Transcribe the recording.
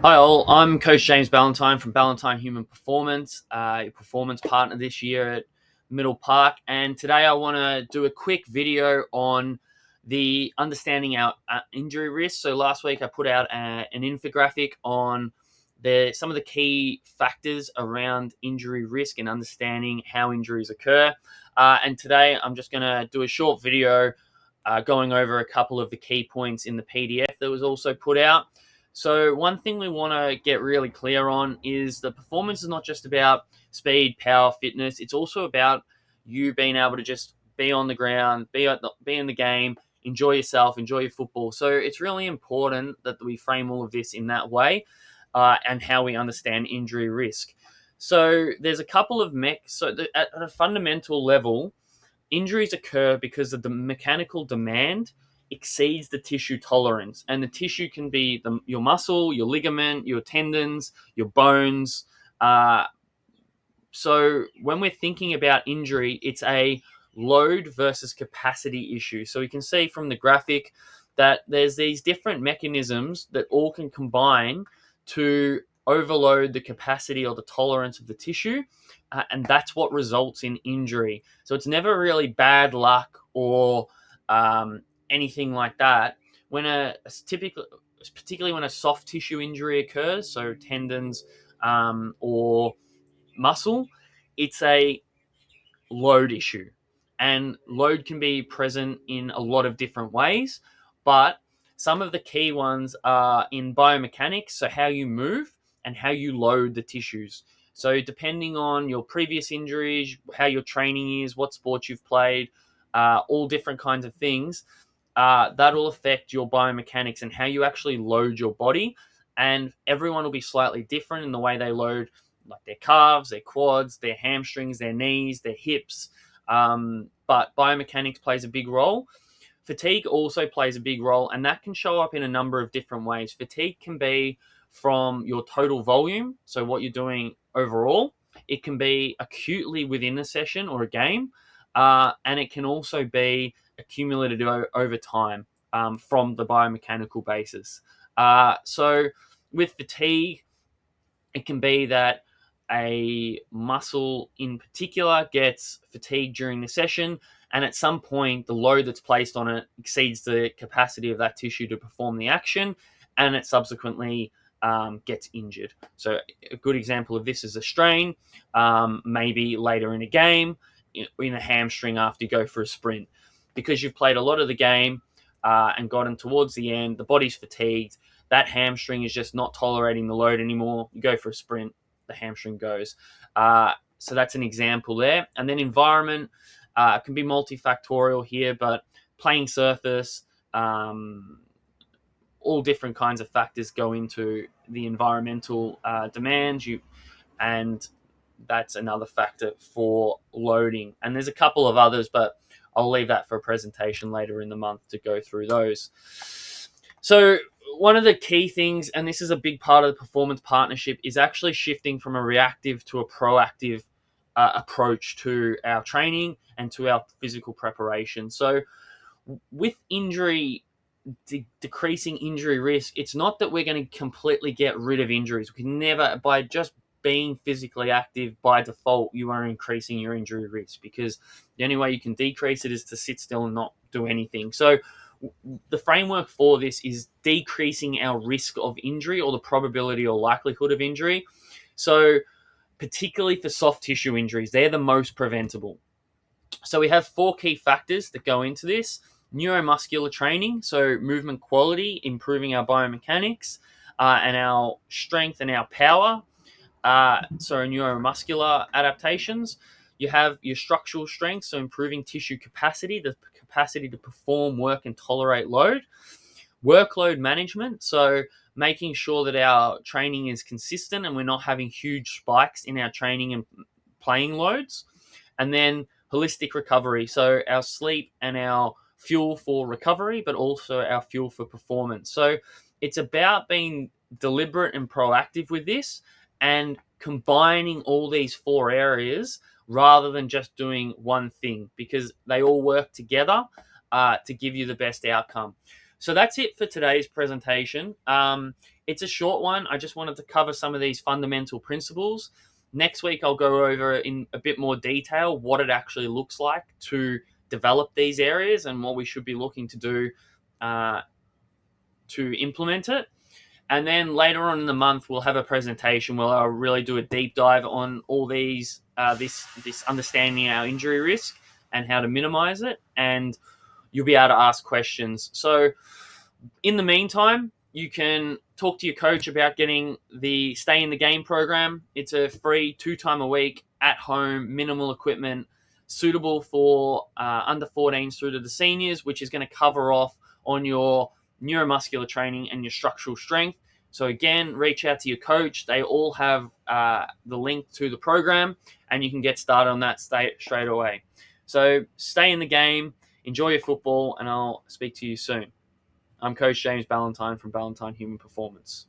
Hi all, I'm Coach James Ballantyne from Ballantyne Human Performance, your performance partner this year at Middle Park. And today I want to do a quick video on the understanding our injury risk. So last week I put out an infographic on some of the key factors around injury risk and understanding how injuries occur. And today I'm just going to do a short video going over a couple of the key points in the PDF that was also put out. So one thing we want to get really clear on is the performance is not just about speed, power, fitness. It's also about you being able to just be on the ground, be in the game, enjoy yourself, enjoy your football. So it's really important that we frame all of this in that way, and how we understand injury risk. So there's a couple of at a fundamental level, injuries occur because of the mechanical demand exceeds the tissue tolerance. And the tissue can be your muscle, your ligament, your tendons, your bones. Uh, so when we're thinking about injury, it's a load versus capacity issue. So you can see from the graphic that there's these different mechanisms that all can combine to overload the capacity or the tolerance of the tissue, and that's what results in injury. So it's never really bad luck or anything like that. When particularly when a soft tissue injury occurs, so tendons or muscle, it's a load issue. And load can be present in a lot of different ways, but some of the key ones are in biomechanics, so how you move and how you load the tissues. So, depending on your previous injuries, how your training is, what sports you've played, all different kinds of things, that'll affect your biomechanics and how you actually load your body. And everyone will be slightly different in the way they load, like their calves, their quads, their hamstrings, their knees, their hips. But biomechanics plays a big role. Fatigue also plays a big role, and that can show up in a number of different ways. Fatigue can be from your total volume, so what you're doing overall. It can be acutely within a session or a game, and it can also be accumulated over time, from the biomechanical basis. So with fatigue, it can be that a muscle in particular gets fatigued during the session, and at some point, the load that's placed on it exceeds the capacity of that tissue to perform the action, and it subsequently gets injured. So, a good example of this is a strain, maybe later in a game, in a hamstring after you go for a sprint. Because you've played a lot of the game and gotten towards the end, the body's fatigued, that hamstring is just not tolerating the load anymore. You go for a sprint, the hamstring goes. So that's an example there. And then environment can be multifactorial here, but playing surface, all different kinds of factors go into the environmental demands. And that's another factor for loading. And there's a couple of others, but I'll leave that for a presentation later in the month to go through those. So one of the key things, and this is a big part of the performance partnership, is actually shifting from a reactive to a proactive approach to our training and to our physical preparation. So with decreasing injury risk, it's not that we're going to completely get rid of injuries. We can never, by just being physically active by default, you are increasing your injury risk, because the only way you can decrease it is to sit still and not do anything. So the framework for this is decreasing our risk of injury, or the probability or likelihood of injury. So particularly for soft tissue injuries, they're the most preventable. So we have four key factors that go into this: neuromuscular training, so movement quality, improving our biomechanics, and our strength and our power. So neuromuscular adaptations. You have your structural strength, so improving tissue capacity, the capacity to perform work and tolerate load. Workload management, so making sure that our training is consistent and we're not having huge spikes in our training and playing loads. And then holistic recovery, so our sleep and our fuel for recovery, but also our fuel for performance. So it's about being deliberate and proactive with this, and combining all these four areas rather than just doing one thing, because they all work together to give you the best outcome. So that's it for today's presentation. it's a short one. I just wanted to cover some of these fundamental principles. Next week, I'll go over in a bit more detail what it actually looks like to develop these areas and what we should be looking to do to implement it. And then later on in the month, we'll have a presentation where I'll really do a deep dive on all these, this understanding our injury risk and how to minimize it. And you'll be able to ask questions. So in the meantime, you can talk to your coach about getting the Stay in the Game program. It's a free 2 times a week at home, minimal equipment, suitable for under 14s through to the seniors, which is going to cover off on your neuromuscular training and your structural strength. So again, reach out to your coach. They all have the link to the program, and you can get started on that straight away. So stay in the game, enjoy your football, and I'll speak to you soon. I'm Coach James Ballantyne from Ballantyne Human Performance.